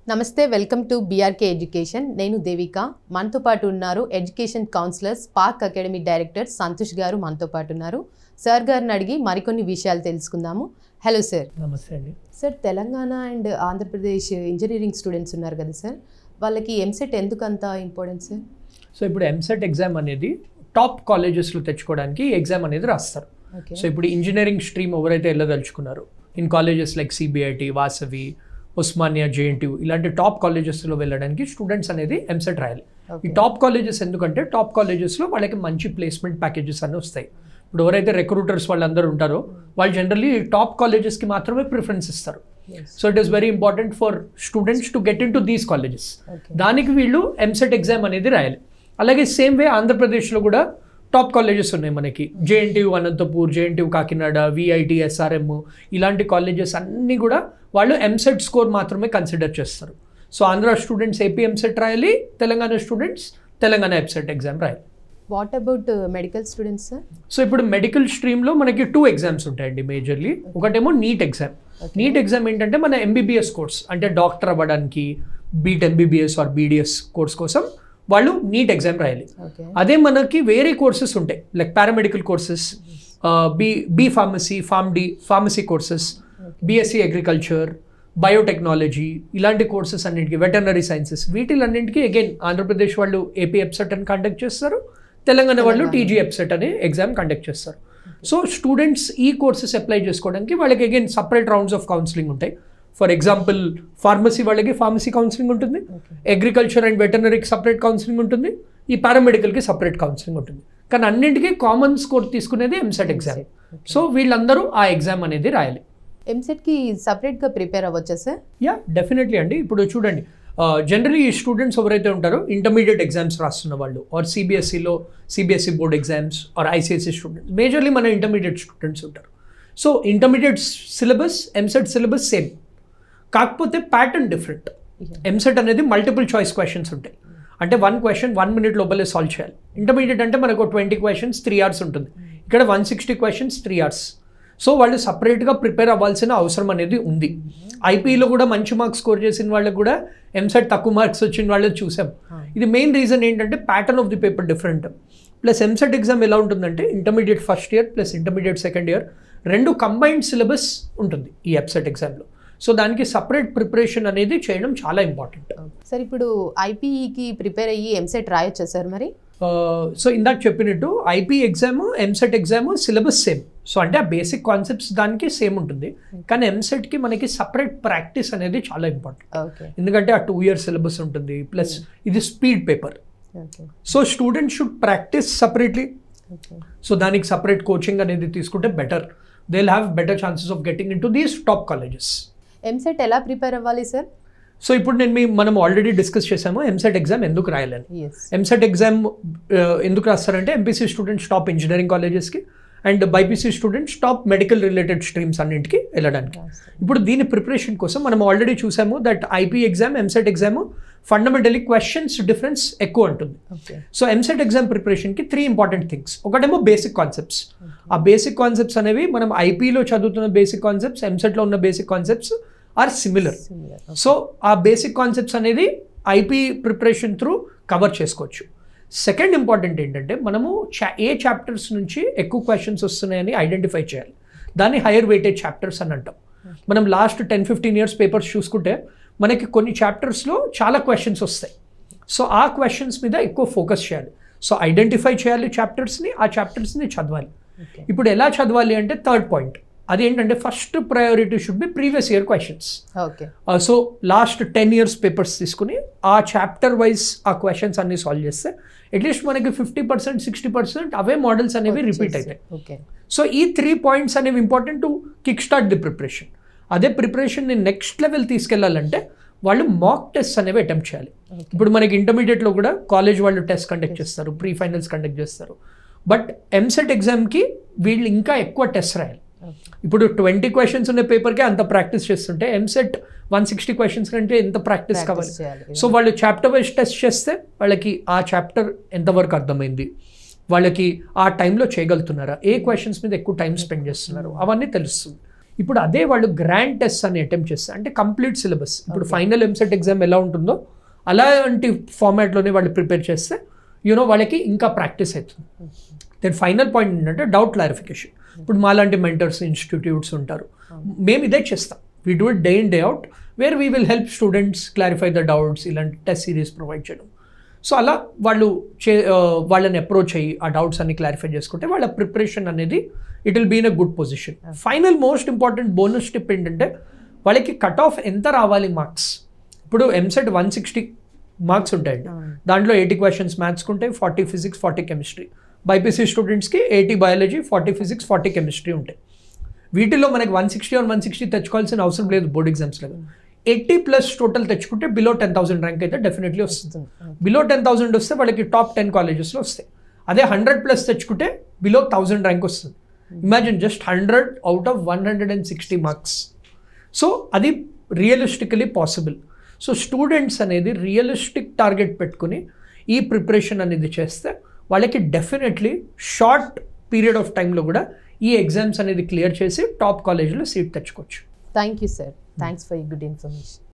నమస్తే welcome to BRK education నేను దేవిక మనతో పాటు ఉన్నారు education counsellor Spark academy director Santosh గారు మనతో పాటు ఉన్నారు సార్ గారిని అడిగి మరికొన్ని విషయాలు తెలుసుకుందాము హలో సార్ నమస్తే అండి sir Telangana and Andhra Pradesh engineering students ఉన్నారు కదా సార్ వాళ్ళకి ఎంసెట్ ఎందుకు అంత ఇంపార్టెంట్ సార్ సో ఇప్పుడు ఎంసెట్ ఎగ్జామ్ అనేది టాప్ కాలేజెస్లో తెచ్చుకోవడానికి ఎగ్జామ్ అనేది రాస్తారు సో ఇప్పుడు ఇంజనీరింగ్ స్ట్రీమ్ ఎవరైతే వెళ్ళదలుచుకున్నారో in colleges like CBIT Vasavi Osmania JNTU ఇలాంటి టాప్ కాలేజెస్లో వెళ్ళడానికి స్టూడెంట్స్ అనేది ఎంసెట్ రాయాలి ఈ టాప్ కాలేజెస్ ఎందుకంటే టాప్ కాలేజెస్లో వాళ్ళకి మంచి ప్లేస్మెంట్ ప్యాకేజెస్ అన్నీ వస్తాయి ఇప్పుడు ఎవరైతే రిక్రూటర్స్ వాళ్ళందరూ ఉంటారో వాళ్ళు జనరల్లీ టాప్ కాలేజెస్కి మాత్రమే ప్రిఫరెన్స్ ఇస్తారు so it is very important for students to get in to these colleges దానికి వీళ్ళు ఎంసెట్ ఎగ్జామ్ అనేది రాయాలి అలాగే సేమ్ వే ఆంధ్రప్రదేశ్లో కూడా టాప్ కాలేజెస్ ఉన్నాయి మనకి JNTU Anantapur JNTU Kakinada VIT SRM ఇలాంటి కాలేజెస్ అన్నీ కూడా వాళ్ళు ఎంసెట్ స్కోర్ మాత్రమే కన్సిడర్ చేస్తారు so Andhra students AP EAMCET రాయాలి తెలంగాణ స్టూడెంట్స్ తెలంగాణ ఎంసెట్ ఎగ్జామ్ రాయాలి what about medical students sir so ఇప్పుడు మెడికల్ స్ట్రీమ్లో మనకి 2 ఎగ్జామ్స్ ఉంటాయండి మేజర్లీ ఒకటేమో నీట్ ఎగ్జామ్ నీట్ ఎగ్జామ్ ఏంటంటే మన ఎంబీబీఎస్ కోర్స్ అంటే డాక్టర్ అవ్వడానికి బీట్ ఎంబీబీఎస్ ఆర్ బీడిఎస్ కోర్స్ కోసం వాళ్ళు నీట్ ఎగ్జామ్ రాయాలి అదే మనకి వేరే కోర్సెస్ ఉంటాయి like paramedical courses B pharmacy pharmacy courses BSc agriculture biotechnology ఇలాంటి కోర్సెస్ అన్నింటికి వెటర్నరీ సైన్సెస్ వీటిలన్నింటికి అగైన్ ఆంధ్రప్రదేశ్ వాళ్ళు ఏపీ ఎప్సెట్ అని కండక్ట్ చేస్తారు తెలంగాణ వాళ్ళు టీజీ ఎప్సెట్ అనే ఎగ్జామ్ కండక్ట్ చేస్తారు సో స్టూడెంట్స్ ఈ కోర్సెస్ అప్లై చేసుకోవడానికి వాళ్ళకి again separate rounds of counselling ఉంటాయి ఫర్ ఎగ్జాంపుల్ ఫార్మసీ వాళ్ళకి ఫార్మసీ కౌన్సిలింగ్ ఉంటుంది అగ్రికల్చర్ అండ్ వెటర్నరీకి సపరేట్ కౌన్సిలింగ్ ఉంటుంది ఈ పారామెడికల్కి సపరేట్ కౌన్సిలింగ్ ఉంటుంది కానీ అన్నింటికీ కామన్ స్కోర్ తీసుకునేది ఎంసెట్ ఎగ్జామ్ సో వీళ్ళందరూ ఆ ఎగ్జామ్ అనేది రాయాలి ఎంసెట్కి సపరేట్గా ప్రిపేర్ అవ్వచ్చా సార్ యా డెఫినెట్లీ అండి ఇప్పుడు చూడండి జనరలీ ఈ స్టూడెంట్స్ ఎవరైతే ఉంటారో ఇంటర్మీడియట్ ఎగ్జామ్స్ రాస్తున్న వాళ్ళు or CBSE board exams or ICSE students majorly మన ఇంటర్మీడియట్ స్టూడెంట్స్ ఉంటారు so intermediate syllabus EAMCET syllabus same కాకపోతే ప్యాటర్న్ డిఫరెంట్ ఎంసెట్ అనేది మల్టిపుల్ చాయిస్ క్వశ్చన్స్ ఉంటాయి అంటే 1 క్వశ్చన్ 1 మినిట్ లోపలే సాల్వ్ చేయాలి ఇంటర్మీడియట్ అంటే మనకు 20 క్వశ్చన్స్ 3 hours ఉంటుంది ఇక్కడ 160 క్వశ్చన్స్ 3 hours సో వాళ్ళు సపరేట్గా ప్రిపేర్ అవ్వాల్సిన అవసరం అనేది ఉంది ఐపీలో కూడా మంచి మార్క్స్ స్కోర్ చేసిన వాళ్ళకి కూడా ఎంసెట్ తక్కువ మార్క్స్ వచ్చిన వాళ్ళకి చూసాం ఇది మెయిన్ రీజన్ ఏంటంటే pattern of the paper different plus EAMCET exam ఎలా ఉంటుందంటే intermediate first year plus intermediate second year 2 combined syllabus ఉంటుంది ఈ ఎంసెట్ ఎగ్జామ్లో సో దానికి సపరేట్ ప్రిపరేషన్ అనేది చేయడం చాలా ఇంపార్టెంట్ సార్ ఇప్పుడు ఐపీఈకి ప్రిపేర్ అయ్యి ఎంసెట్ రాయొచ్చా సార్ మరి సో ఇందాక చెప్పినట్టు IP exam EAMCET exam syllabus same so అంటే ఆ బేసిక్ కాన్సెప్ట్స్ దానికి సేమ్ ఉంటుంది కానీ ఎంసెట్కి మనకి సపరేట్ ప్రాక్టీస్ అనేది చాలా ఇంపార్టెంట్ ఎందుకంటే ఆ 2 year సిలబస్ ఉంటుంది ప్లస్ ఇది speed paper so students should practice separately so దానికి సపరేట్ కోచింగ్ అనేది తీసుకుంటే better they will have better chances of getting in to these top colleges EAMCET ఎలా ప్రిపేర్ అవ్వాలి సార్ సో ఇప్పుడు మనం ఆల్రెడీ డిస్కస్ చేసాము ఎంసెట్ ఎగ్జామ్ ఎందుకు రాయాలని ఎంసెట్ ఎగ్జామ్ ఎందుకు రాస్తారంటే ఎంపీసీ స్టూడెంట్స్ టాప్ ఇంజనీరింగ్ కాలేజెస్కి and BiPC students top medical related streams అన్నింటికి వెళ్ళడానికి ఇప్పుడు దీని ప్రిపరేషన్ కోసం మనం ఆల్రెడీ చూసాము that IP exam EAMCET exam fundamentally questions difference ఎక్కువ ఉంటుంది సో ఎంసెట్ ఎగ్జామ్ ప్రిపరేషన్కి 3 ఇంపార్టెంట్ థింగ్స్ ఒకటేమో బేసిక్ కాన్సెప్ట్స్ ఆ బేసిక్ కాన్సెప్ట్స్ అనేవి మనం ఐపీలో చదువుతున్న బేసిక్ కాన్సెప్ట్స్ ఎంసెట్లో ఉన్న basic concepts are similar so ఆ బేసిక్ కాన్సెప్ట్స్ అనేది ఐపీ ప్రిపరేషన్ త్రూ కవర్ చేసుకోవచ్చు సెకండ్ ఇంపార్టెంట్ ఏంటంటే మనము ఏ చాప్టర్స్ నుంచి ఎక్కువ క్వశ్చన్స్ వస్తున్నాయని ఐడెంటిఫై చేయాలి దాన్ని హైయర్ వెయిటేజ్ చాప్టర్స్ అని అంటాం మనం లాస్ట్ 10-15 years పేపర్స్ చూసుకుంటే మనకి కొన్ని చాప్టర్స్లో చాలా క్వశ్చన్స్ వస్తాయి సో ఆ క్వశ్చన్స్ మీద ఎక్కువ ఫోకస్ చేయాలి సో ఐడెంటిఫై చేయాలి చాప్టర్స్ని ఆ చాప్టర్స్ని చదవాలి ఇప్పుడు ఎలా చదవాలి అంటే థర్డ్ పాయింట్ అదేంటంటే first priority should be previous year questions so last 10 years papers తీసుకుని ఆ చాప్టర్ వైజ్ ఆ క్వశ్చన్స్ అన్ని సాల్వ్ చేస్తే అట్లీస్ట్ మనకి 50% 60% అవే మోడల్స్ అనేవి రిపీట్ అవుతాయి సో ఈ 3 points అనేవి important to kick start the preparation అదే ప్రిపరేషన్ని నెక్స్ట్ లెవెల్ తీసుకెళ్లాలంటే వాళ్ళు మాక్ టెస్ట్ అనేవి అటెంప్ట్ చేయాలి ఇప్పుడు మనకి ఇంటర్మీడియట్లో కూడా కాలేజ్ వాళ్ళు టెస్ట్ కండక్ట్ చేస్తారు ప్రీ ఫైనల్స్ కండక్ట్ చేస్తారు బట్ ఎంసెట్ ఎగ్జామ్కి వీళ్ళు ఇంకా ఎక్కువ టెస్ట్ రాయాలి ఇప్పుడు 20 questions ఉన్న పేపర్కే అంత ప్రాక్టీస్ చేస్తుంటే ఎంసెట్ 160 questions కంటే ఎంత ప్రాక్టీస్ కావాలి సో వాళ్ళు చాప్టర్ వైజ్ టెస్ట్ చేస్తే వాళ్ళకి ఆ చాప్టర్ ఎంతవరకు అర్థమైంది వాళ్ళకి ఆ టైంలో చేయగలుగుతున్నారా ఏ క్వశ్చన్స్ మీద ఎక్కువ టైం స్పెండ్ చేస్తున్నారు అవన్నీ తెలుస్తుంది ఇప్పుడు అదే వాళ్ళు గ్రాండ్ టెస్ట్ అని అటెంప్ట్ చేస్తారు, అంటే కంప్లీట్ సిలబస్. ఇప్పుడు ఫైనల్ ఎంసెట్ ఎగ్జామ్ ఎలా ఉంటుందో అలాంటి ఫార్మాట్లోనే వాళ్ళు ప్రిపేర్ చేస్తే వాళ్ళకి ఇంకా ప్రాక్టీస్ అవుతుంది. దెన్ ఫైనల్ పాయింట్ ఏంటంటే డౌట్ క్లారిఫికేషన్. ఇప్పుడు మాలాంటి మెంటర్స్ ఇన్స్టిట్యూట్స్ ఉంటారు, మేము ఇదే చేస్తాం. We do it day in day out, where we will help students clarify the doubts, ఇలాంటి టెస్ట్ సిరీస్ ప్రొవైడ్ చేయడం. సో అలా వాళ్ళు వాళ్ళని అప్రోచ్ అయ్యి ఆ డౌట్స్ అన్ని క్లారిఫై చేసుకుంటే వాళ్ళ ప్రిపరేషన్ అనేది it will be in a good position. Final most important bonus tip ఏంటంటే వాళ్ళకి కట్ ఆఫ్ ఎంత రావాలి మార్క్స్. ఇప్పుడు ఎంసెట్ 160 మార్క్స్ ఉంటాయండి, దాంట్లో 80 క్వశ్చన్స్ మ్యాథ్స్కి ఉంటాయి, 40 ఫిజిక్స్, 40 కెమిస్ట్రీ. బైపీసీ స్టూడెంట్స్కి 80 బయాలజీ, 40 ఫిజిక్స్, 40 కెమిస్ట్రీ ఉంటాయి. వీటిలో మనకి 160 or 160 తెచ్చుకోవాల్సిన అవసరం లేదు బోర్డ్ ఎగ్జామ్స్ లాగా. 80+ టోటల్ తెచ్చుకుంటే బిలో 10,000 ర్యాంక్ అయితే డెఫినెట్లీ వస్తుంది. బిలో 10,000 వస్తే వాళ్ళకి టాప్ 10 కాలేజెస్లో వస్తాయి. అదే 100+ తెచ్చుకుంటే బిలో 1000 ర్యాంక్ వస్తుంది. Imagine just 100 out of 160 marks. So అది రియలిస్టికలీ పాసిబుల్. సో స్టూడెంట్స్ అనేది రియలిస్టిక్ టార్గెట్ పెట్టుకుని ఈ ప్రిపరేషన్ అనేది చేస్తే వాళ్ళకి డెఫినెట్లీ షార్ట్ పీరియడ్ ఆఫ్ టైంలో కూడా ఈ ఎగ్జామ్స్ అనేది క్లియర్ చేసి టాప్ కాలేజ్లో సీట్ తెచ్చుకోవచ్చు. Thank you sir, thanks for you good information.